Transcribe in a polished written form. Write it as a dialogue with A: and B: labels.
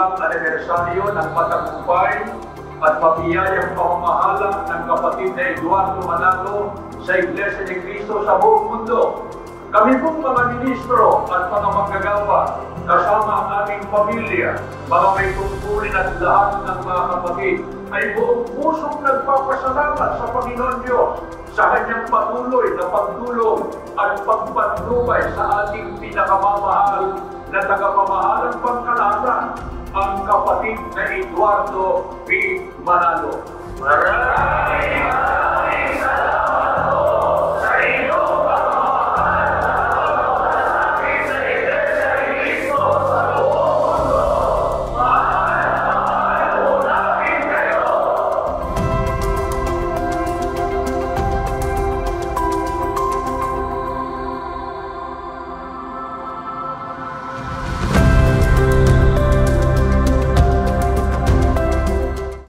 A: ika-5 anibersaryo ng patagumpay at mabiyayang pamamahala ng kapatid na Eduardo Manalo sa Iglesia ni Cristo sa buong mundo. Kami pong mga ministro at mga manggagawa, kasama ang aming pamilya, mga may tungkulin at lahat ng mga kapatid, ay buong pusong nagpapasalamat sa Panginoon Diyos sa kanyang patuloy na pagtulong at pagpatnubay sa ating pinakamamahal na tagapamahalang pangkalahatan, ang kapatid na Eduardo P. Manalo. Maraming